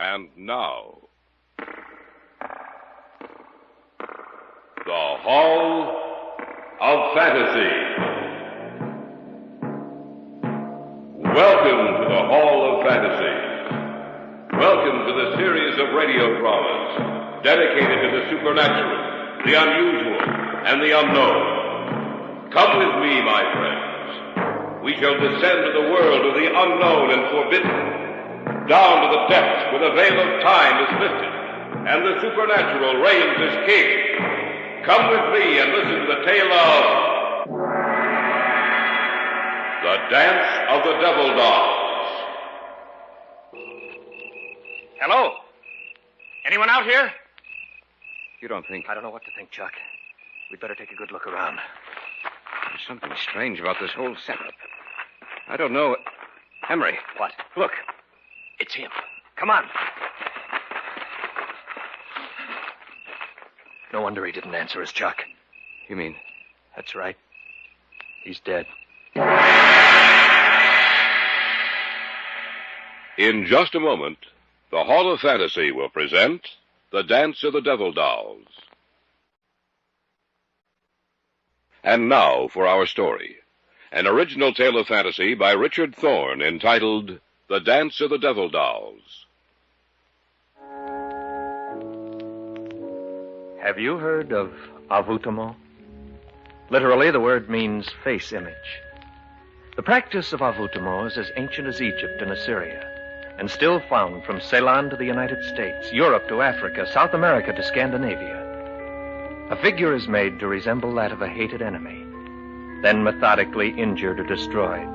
And now, the Hall of Fantasy. Welcome to the Hall of Fantasy. Welcome to the series of radio dramas dedicated to the supernatural, the unusual, and the unknown. Come with me, my friends. We shall descend to the world of the unknown and forbidden, down to the depths where the veil of time is lifted, and the supernatural reigns as king. Come with me and listen to the tale of The Dance of the Devil Dolls. Hello? Anyone out here? You don't think... I don't know what to think, Chuck. We'd better take a good look around. There's something strange about this whole setup. I don't know... Emery. What? Look. It's him. Come on. No wonder he didn't answer us, Chuck. You mean? That's right. He's dead. In just a moment, the Hall of Fantasy will present The Dance of the Devil Dolls. And now for our story. An original tale of fantasy by Richard Thorne entitled The Dance of the Devil Dolls. Have you heard of avoutement? Literally, the word means face image. The practice of avoutement is as ancient as Egypt and Assyria, and still found from Ceylon to the United States, Europe to Africa, South America to Scandinavia. A figure is made to resemble that of a hated enemy, then methodically injured or destroyed,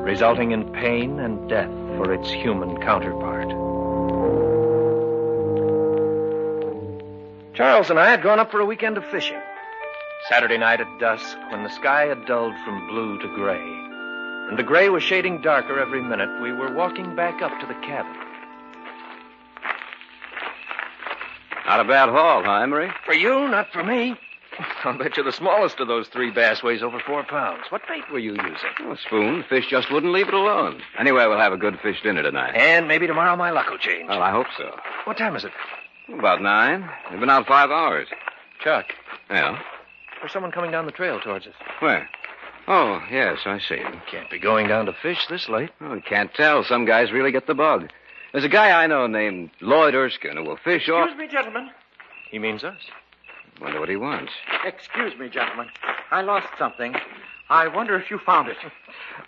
resulting in pain and death for its human counterpart. Charles and I had gone up for a weekend of fishing. Saturday night at dusk, when the sky had dulled from blue to gray, and the gray was shading darker every minute, we were walking back up to the cabin. Not a bad haul, huh, Emery? For you, not for me. I'll bet you the smallest of those 3 bass weighs over 4 pounds. What bait were you using? A spoon. Fish just wouldn't leave it alone. Anyway, we'll have a good fish dinner tonight. And maybe tomorrow my luck will change. Well, I hope so. What time is it? About 9. We've been out 5 hours. Chuck, Yeah? there's someone coming down the trail towards us. Where? Oh, yes, I see. Can't be going down to fish this late. Oh, you can't tell. Some guys really get the bug. There's a guy I know named Lloyd Erskine who will fish off... Excuse me, gentlemen. He means us. Wonder what he wants. Excuse me, gentlemen. I lost something. I wonder if you found it.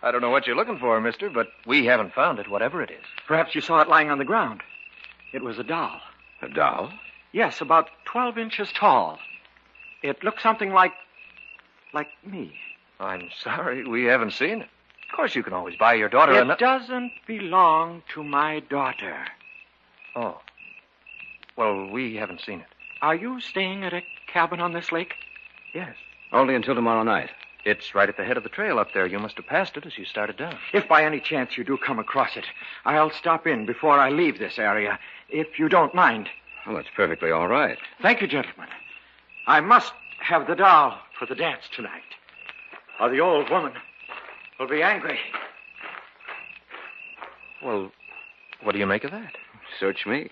I don't know what you're looking for, mister, but we haven't found it, whatever it is. Perhaps you saw it lying on the ground. It was a doll. A doll? Yes, about 12 inches tall. It looked something like me. I'm sorry, we haven't seen it. Of course, you can always buy your daughter It doesn't belong to my daughter. Oh. Well, we haven't seen it. Are you staying at a cabin on this lake? Yes. Only until tomorrow night. It's right at the head of the trail up there. You must have passed it as you started down. If by any chance you do come across it, I'll stop in before I leave this area, if you don't mind. Well, that's perfectly all right. Thank you, gentlemen. I must have the doll for the dance tonight, or the old woman will be angry. Well, what do you make of that? Search me.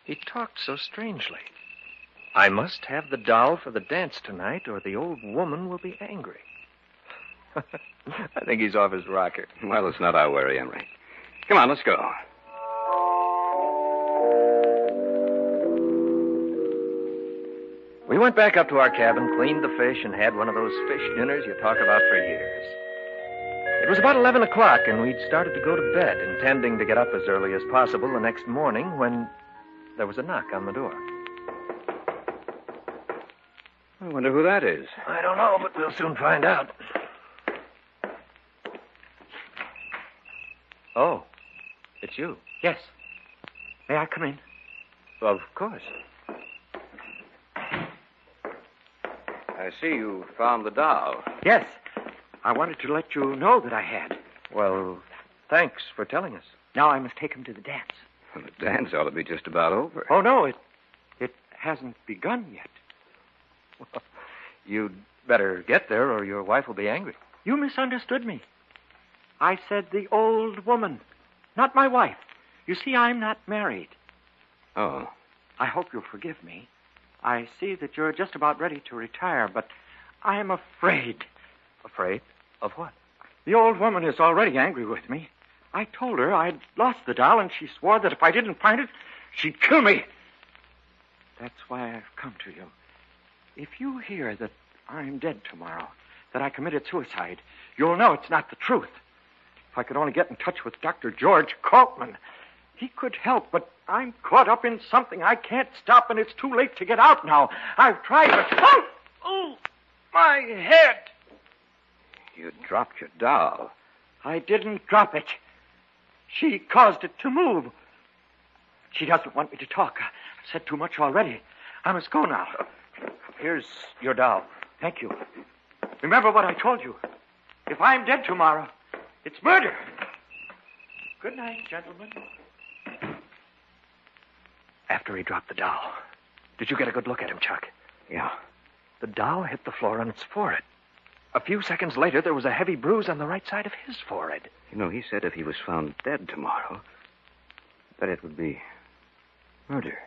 He talked so strangely. I must have the doll for the dance tonight, or the old woman will be angry. I think he's off his rocker. Well, it's not our worry, Emery. Come on, let's go. We went back up to our cabin, cleaned the fish, and had one of those fish dinners you talk about for years. It was about 11 o'clock, and we'd started to go to bed, intending to get up as early as possible the next morning when there was a knock on the door. I wonder who that is. I don't know, but we'll soon find out. Oh, it's you. Yes. May I come in? Of course. I see you found the doll. Yes. I wanted to let you know that I had. Well, thanks for telling us. Now I must take him to the dance. Well, the dance ought to be just about over. Oh, no, it hasn't begun yet. You'd better get there, or your wife will be angry. You misunderstood me. I said the old woman, not my wife. You see, I'm not married. Oh. I hope you'll forgive me. I see that you're just about ready to retire, but I'm afraid. Afraid? Of what? The old woman is already angry with me. I told her I'd lost the doll, and she swore that if I didn't find it, she'd kill me. That's why I've come to you. If you hear that I'm dead tomorrow, that I committed suicide, you'll know it's not the truth. If I could only get in touch with Dr. George Coltman, he could help, but I'm caught up in something I can't stop, and it's too late to get out now. I've tried, but... Oh, my head! You dropped your doll. I didn't drop it. She caused it to move. She doesn't want me to talk. I've said too much already. I must go now. Here's your doll. Thank you. Remember what I told you. If I'm dead tomorrow, it's murder. Good night, gentlemen. After he dropped the doll, did you get a good look at him, Chuck? Yeah. The doll hit the floor on its forehead. A few seconds later, there was a heavy bruise on the right side of his forehead. You know, he said if he was found dead tomorrow, that it would be murder.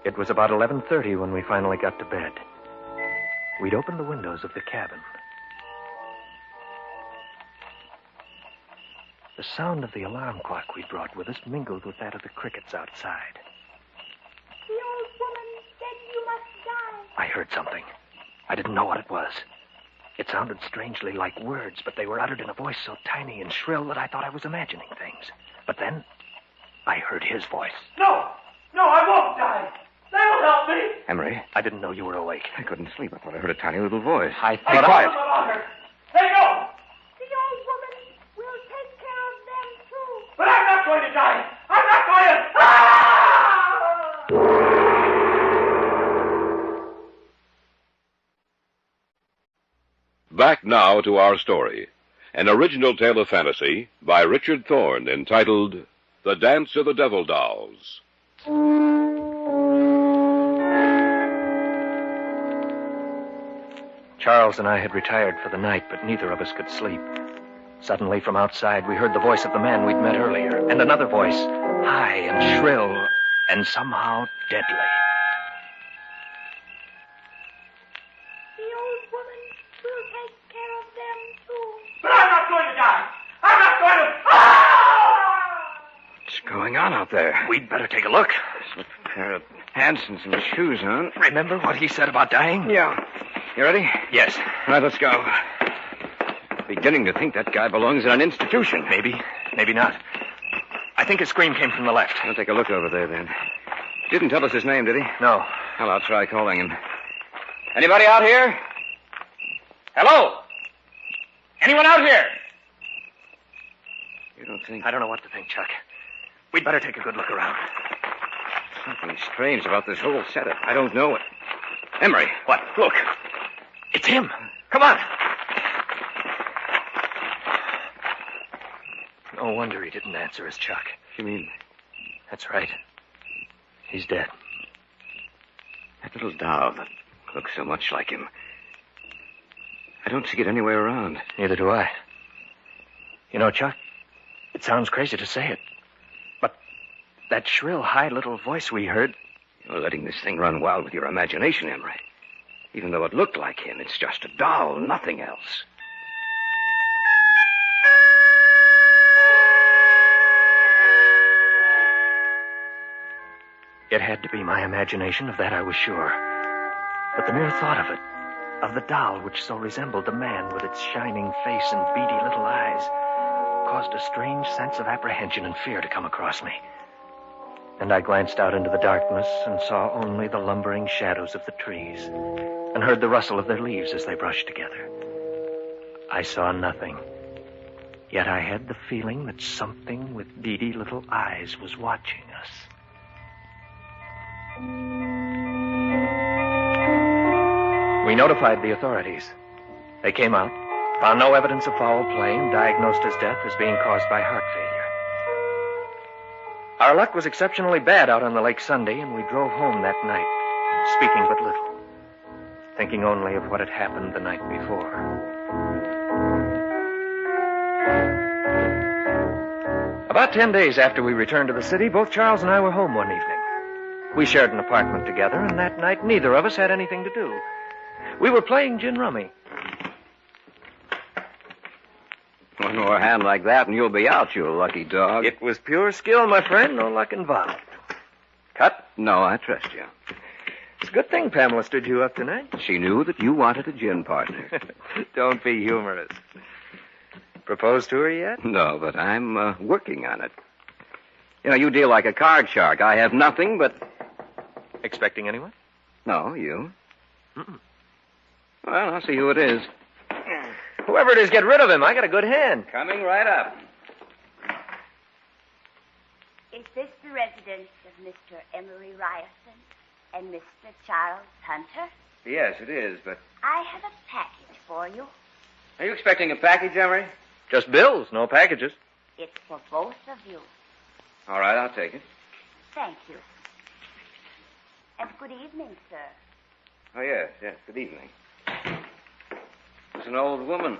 It was about 11:30 when we finally got to bed. We'd opened the windows of the cabin. The sound of the alarm clock we brought with us mingled with that of the crickets outside. The old woman said you must die. I heard something. I didn't know what it was. It sounded strangely like words, but they were uttered in a voice so tiny and shrill that I thought I was imagining things. But then, I heard his voice. No, I won't die. They'll help me. Emery, I didn't know you were awake. I couldn't sleep. I thought I heard a tiny little voice. I Be thought quiet. They know. The old woman will take care of them, too. But I'm not going to die. I'm not going to... Back now to our story. An original tale of fantasy by Richard Thorne entitled The Dance of the Devil Dolls. Charles and I had retired for the night, but neither of us could sleep. Suddenly, from outside, we heard the voice of the man we'd met earlier, and another voice, high and shrill, and somehow deadly. The old woman will take care of them, too. But I'm not going to die. I'm not going to... What's going on out there? We'd better take a look. A pair of pants and some shoes on. Remember what he said about dying? Yeah. You ready? Yes. All right, let's go. Beginning to think that guy belongs in an institution. Maybe. Maybe not. I think his scream came from the left. I'll take a look over there, then. Didn't tell us his name, did he? No. Well, I'll try calling him. Anybody out here? Hello? Anyone out here? You don't think... I don't know what to think, Chuck. We'd better take a good look around. Something strange about this whole setup. I don't know it. Emery. What? Look. It's him. Come on. No wonder he didn't answer us, Chuck. You mean... That's right. He's dead. That little doll that looks so much like him. I don't see it anywhere around. Neither do I. You know, Chuck, it sounds crazy to say it, but that shrill, high little voice we heard... You're letting this thing run wild with your imagination, Emery. Even though it looked like him, it's just a doll, nothing else. It had to be my imagination, of that I was sure. But the mere thought of it, of the doll which so resembled the man with its shining face and beady little eyes, caused a strange sense of apprehension and fear to come across me. And I glanced out into the darkness and saw only the lumbering shadows of the trees, and heard the rustle of their leaves as they brushed together. I saw nothing, yet I had the feeling that something with beady little eyes was watching us. We notified the authorities. They came out, found no evidence of foul play, and diagnosed his death as being caused by heart failure. Our luck was exceptionally bad out on the lake Sunday, and we drove home that night, speaking but little, thinking only of what had happened the night before. About 10 days after we returned to the city, both Charles and I were home one evening. We shared an apartment together, and that night neither of us had anything to do. We were playing gin rummy. One more hand like that and you'll be out, you lucky dog. It was pure skill, my friend. No luck involved. Cut? No, I trust you. It's a good thing Pamela stood you up tonight. She knew that you wanted a gin partner. Don't be humorous. Proposed to her yet? No, but I'm working on it. You know, you deal like a card shark. I have nothing but... Expecting anyone? No, you. Mm-mm. Well, I'll see who it is. Whoever it is, get rid of him. I got a good hand. Coming right up. Is this the residence of Mr. Emery Ryerson and Mr. Charles Hunter? Yes, it is, but... I have a package for you. Are you expecting a package, Emery? Just bills, no packages. It's for both of you. All right, I'll take it. Thank you. And good evening, sir. Oh, yes, good evening. It's an old woman.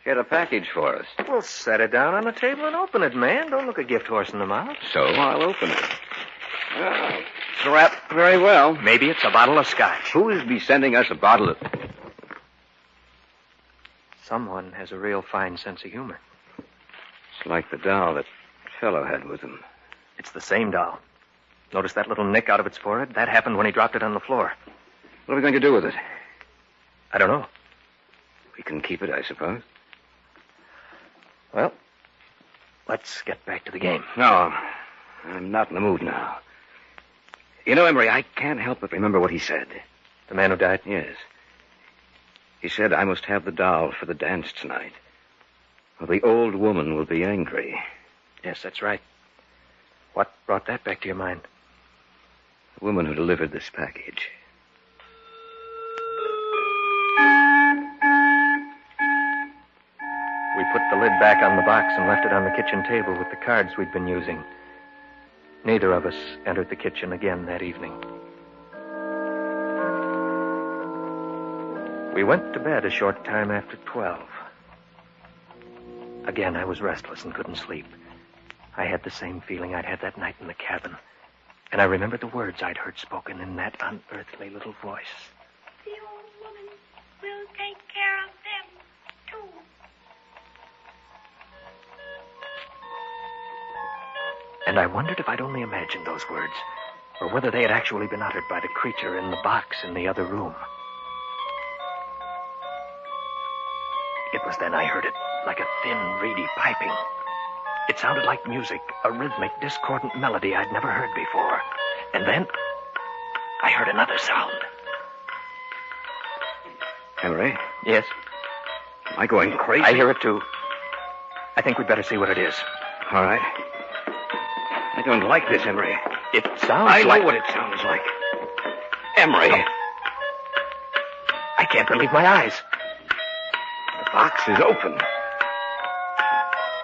She had a package for us. Well, set it down on the table and open it, man. Don't look a gift horse in the mouth. So I'll open it. Oh, it's wrapped very well. Maybe it's a bottle of scotch. Who is be sending us a bottle of... Someone has a real fine sense of humor. It's like the doll that fellow had with him. It's the same doll. Notice that little nick out of its forehead? That happened when he dropped it on the floor. What are we going to do with it? I don't know. We can keep it, I suppose. Well, let's get back to the game. No, I'm not in the mood now. You know, Emery, I can't help but remember what he said. The man who died? Yes. He said I must have the doll for the dance tonight, or the old woman will be angry. Yes, that's right. What brought that back to your mind? The woman who delivered this package. We put the lid back on the box and left it on the kitchen table with the cards we'd been using. Neither of us entered the kitchen again that evening. We went to bed a short time after 12. Again, I was restless and couldn't sleep. I had the same feeling I'd had that night in the cabin. And I remembered the words I'd heard spoken in that unearthly little voice. The old woman will take care of them, too. And I wondered if I'd only imagined those words, or whether they had actually been uttered by the creature in the box in the other room. It was then I heard it, like a thin, reedy piping. It sounded like music, a rhythmic, discordant melody I'd never heard before. And then I heard another sound. Emery? Yes? Am I going crazy? I hear it, too. I think we'd better see what it is. All right. I don't like this, Emery. It sounds I like... know what it sounds like. Emery. No. I can't believe my eyes. The box is open.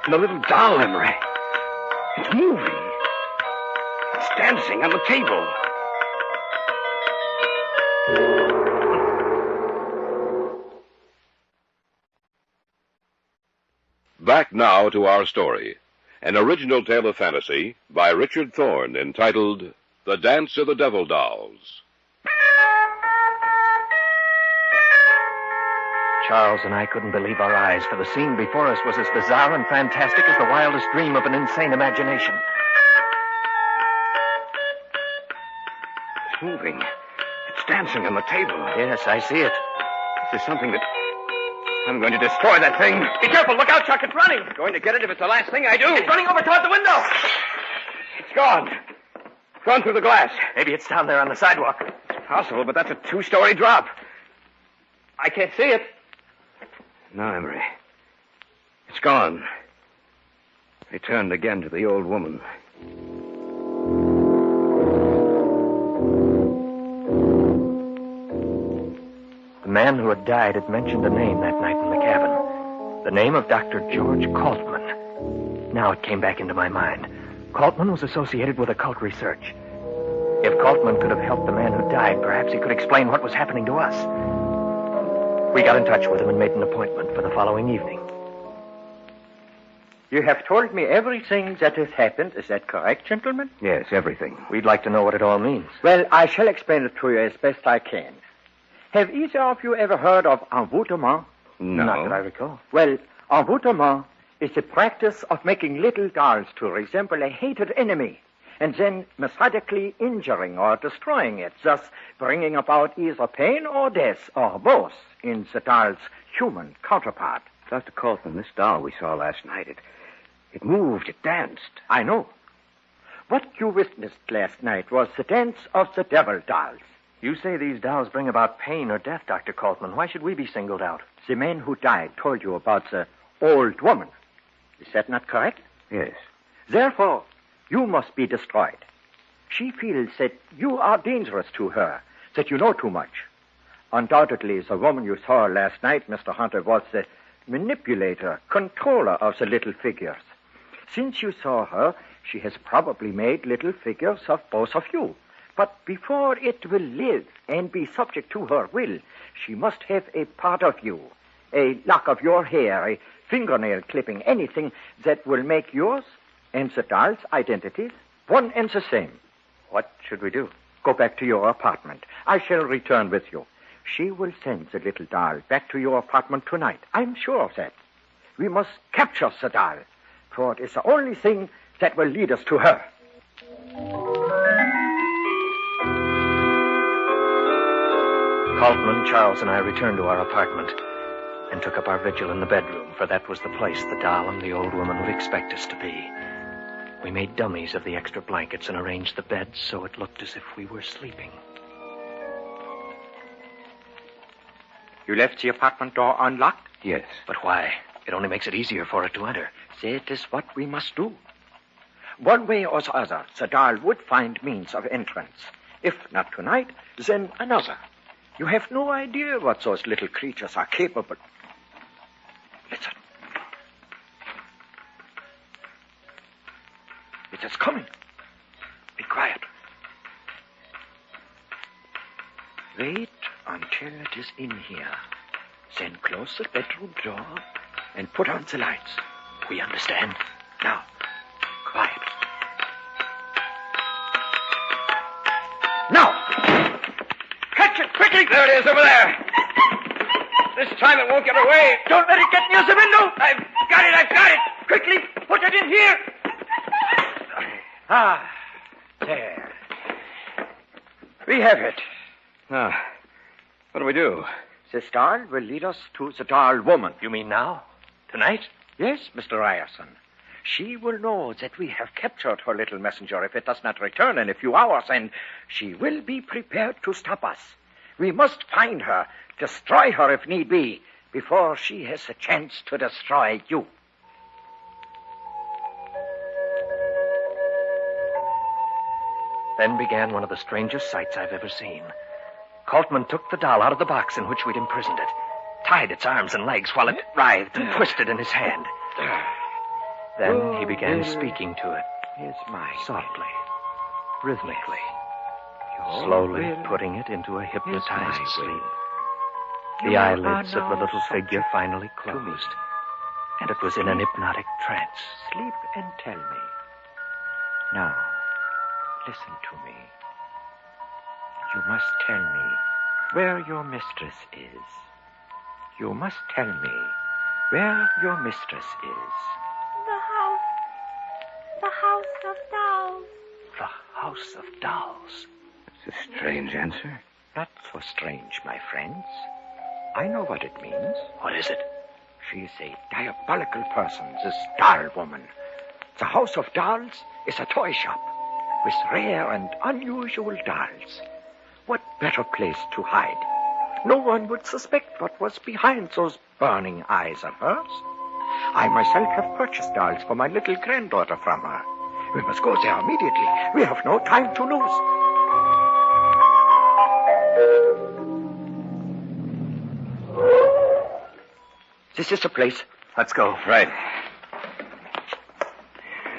And the little doll, Emery. It's moving. It's dancing on the table. Back now to our story. An original tale of fantasy by Richard Thorne entitled The Dance of the Devil Dolls. Charles and I couldn't believe our eyes, for the scene before us was as bizarre and fantastic as the wildest dream of an insane imagination. It's moving. It's dancing on the table. Yes, I see it. This is something that... I'm going to destroy that thing. Be careful. Look out, Chuck. It's running. Going to get it if it's the last thing I do. It's running over toward the window. It's gone. Gone through the glass. Maybe it's down there on the sidewalk. It's possible, but that's a 2-story drop. I can't see it. No, Emery. It's gone. They turned again to the old woman. The man who had died had mentioned a name that night in the cabin. The name of Dr. George Kaltman. Now it came back into my mind. Kaltman was associated with occult research. If Kaltman could have helped the man who died, perhaps he could explain what was happening to us. We got in touch with him and made an appointment for the following evening. You have told me everything that has happened. Is that correct, gentlemen? Yes, everything. We'd like to know what it all means. Well, I shall explain it to you as best I can. Have either of you ever heard of envoûtement? No. Not that I recall. Well, envoûtement is the practice of making little dolls to resemble a hated enemy and then methodically injuring or destroying it, thus bringing about either pain or death, or both, in the doll's human counterpart. Dr. Colton, this doll we saw last night, it moved, it danced. I know. What you witnessed last night was the dance of the devil dolls. You say these dolls bring about pain or death, Dr. Coltman. Why should we be singled out? The man who died told you about the old woman. Is that not correct? Yes. Therefore, you must be destroyed. She feels that you are dangerous to her, that you know too much. Undoubtedly, the woman you saw last night, Mr. Hunter, was the manipulator, controller of the little figures. Since you saw her, she has probably made little figures of both of you. But before it will live and be subject to her will, she must have a part of you, a lock of your hair, a fingernail clipping, anything that will make yours and the doll's identities one and the same. What should we do? Go back to your apartment. I shall return with you. She will send the little doll back to your apartment tonight. I'm sure of that. We must capture the doll, for it is the only thing that will lead us to her. Coltman, Charles, and I returned to our apartment and took up our vigil in the bedroom, for that was the place the doll and the old woman would expect us to be. We made dummies of the extra blankets and arranged the beds so it looked as if we were sleeping. You left the apartment door unlocked? Yes. But why? It only makes it easier for it to enter. That is what we must do. One way or the other, the doll would find means of entrance. If not tonight, then another. You have no idea what those little creatures are capable. Listen. It is coming. Be quiet. Wait until it is in here. Then close the bedroom door and put on the lights. We understand. Now, quiet. Now! Catch it quickly! There it is over there. This time it won't get away. Don't let it get near the window! I've got it. Quickly, put it in here! Ah, there. We have it. Now, what do we do? This doll will lead us to the doll woman. You mean now? Tonight? Yes, Mr. Ryerson. She will know that we have captured her little messenger if it does not return in a few hours, and she will be prepared to stop us. We must find her, destroy her if need be, before she has a chance to destroy you. Then began one of the strangest sights I've ever seen. Coltman took the doll out of the box in which we'd imprisoned it, tied its arms and legs while it writhed and twisted in his hand. Then he began speaking to it, Here's my softly, rhythmically, slowly putting it into a hypnotized sleep. The eyelids of the little figure finally closed, and it was in an hypnotic trance. Sleep and tell me. Now, listen to me. You must tell me where your mistress is. You must tell me where your mistress is. The house of dolls. The House of Dolls. It's a strange answer. Not so strange, my friends. I know what it means. What is it? She is a diabolical person, this doll woman. The House of Dolls is a toy shop with rare and unusual dolls. What better place to hide? No one would suspect what was behind those burning eyes of hers. I myself have purchased dolls for my little granddaughter from her. We must go there immediately. We have no time to lose. This is the place. Let's go. Right.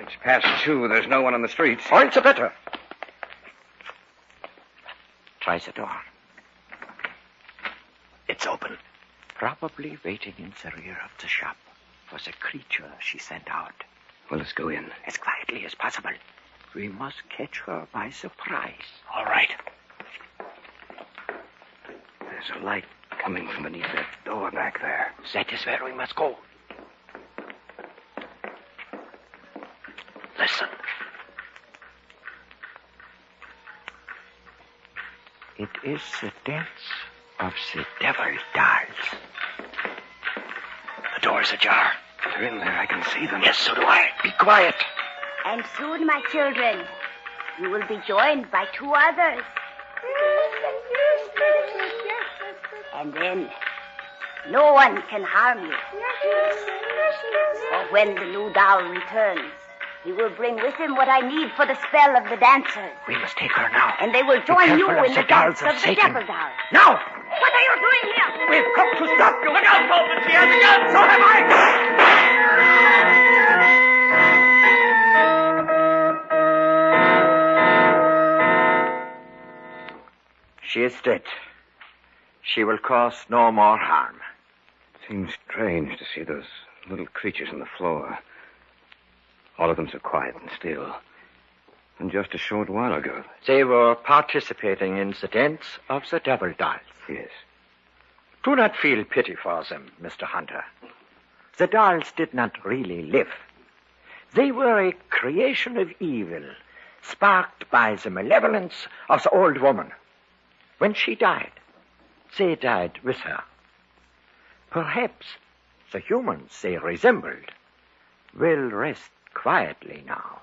It's past 2. There's no one on the streets. All the better. Try the door. It's open. Probably waiting in the rear of the shop. for the creature she sent out. Well, let's go in. As quietly as possible. We must catch her by surprise. All right. There's a light coming from beneath that door back there. That is where we must go. Listen. It is the dance of the devil dolls. The door's ajar. They're in there. I can see them. Yes, so do I. Be quiet. And soon, my children, you will be joined by 2 others. And then, no one can harm you. For when the new doll returns, he will bring with him what I need for the spell of the dancers. We must take her now. And they will join you in the dance of the Satan. devil doll. Now! What are you doing here? We've come to stop you. Look out, Thorne. She has a gun. So have I. She is dead. She will cause no more harm. Seems strange to see those little creatures on the floor. All of them so quiet and still. And just a short while ago. They were participating in the dance of the devil dolls. Yes. Do not feel pity for them, Mr. Hunter. The dolls did not really live. They were a creation of evil, sparked by the malevolence of the old woman. When she died, they died with her. Perhaps the humans they resembled will rest quietly now.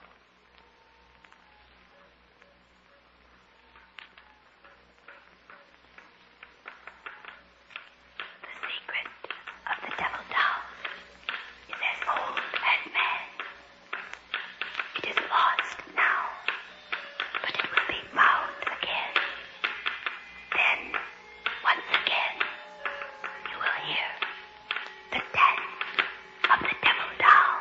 The secret of the devil doll is as old as man. It is lost now, but it will be found again. Then, once again, you will hear the dance of the devil doll.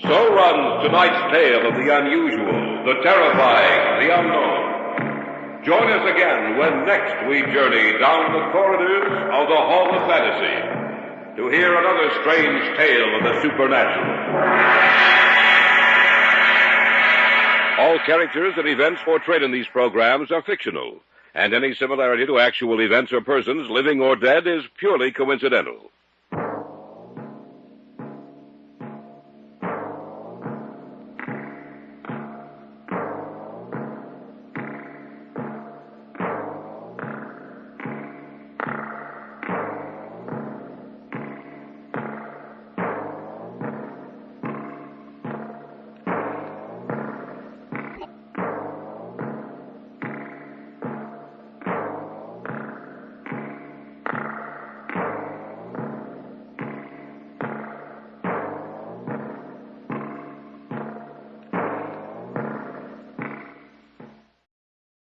So runs tonight's tale of the unusual, the terrifying, the unknown. Join us again when next we journey down the corridors of the Hall of Fantasy to hear another strange tale of the supernatural. All characters and events portrayed in these programs are fictional, and any similarity to actual events or persons, living or dead, is purely coincidental.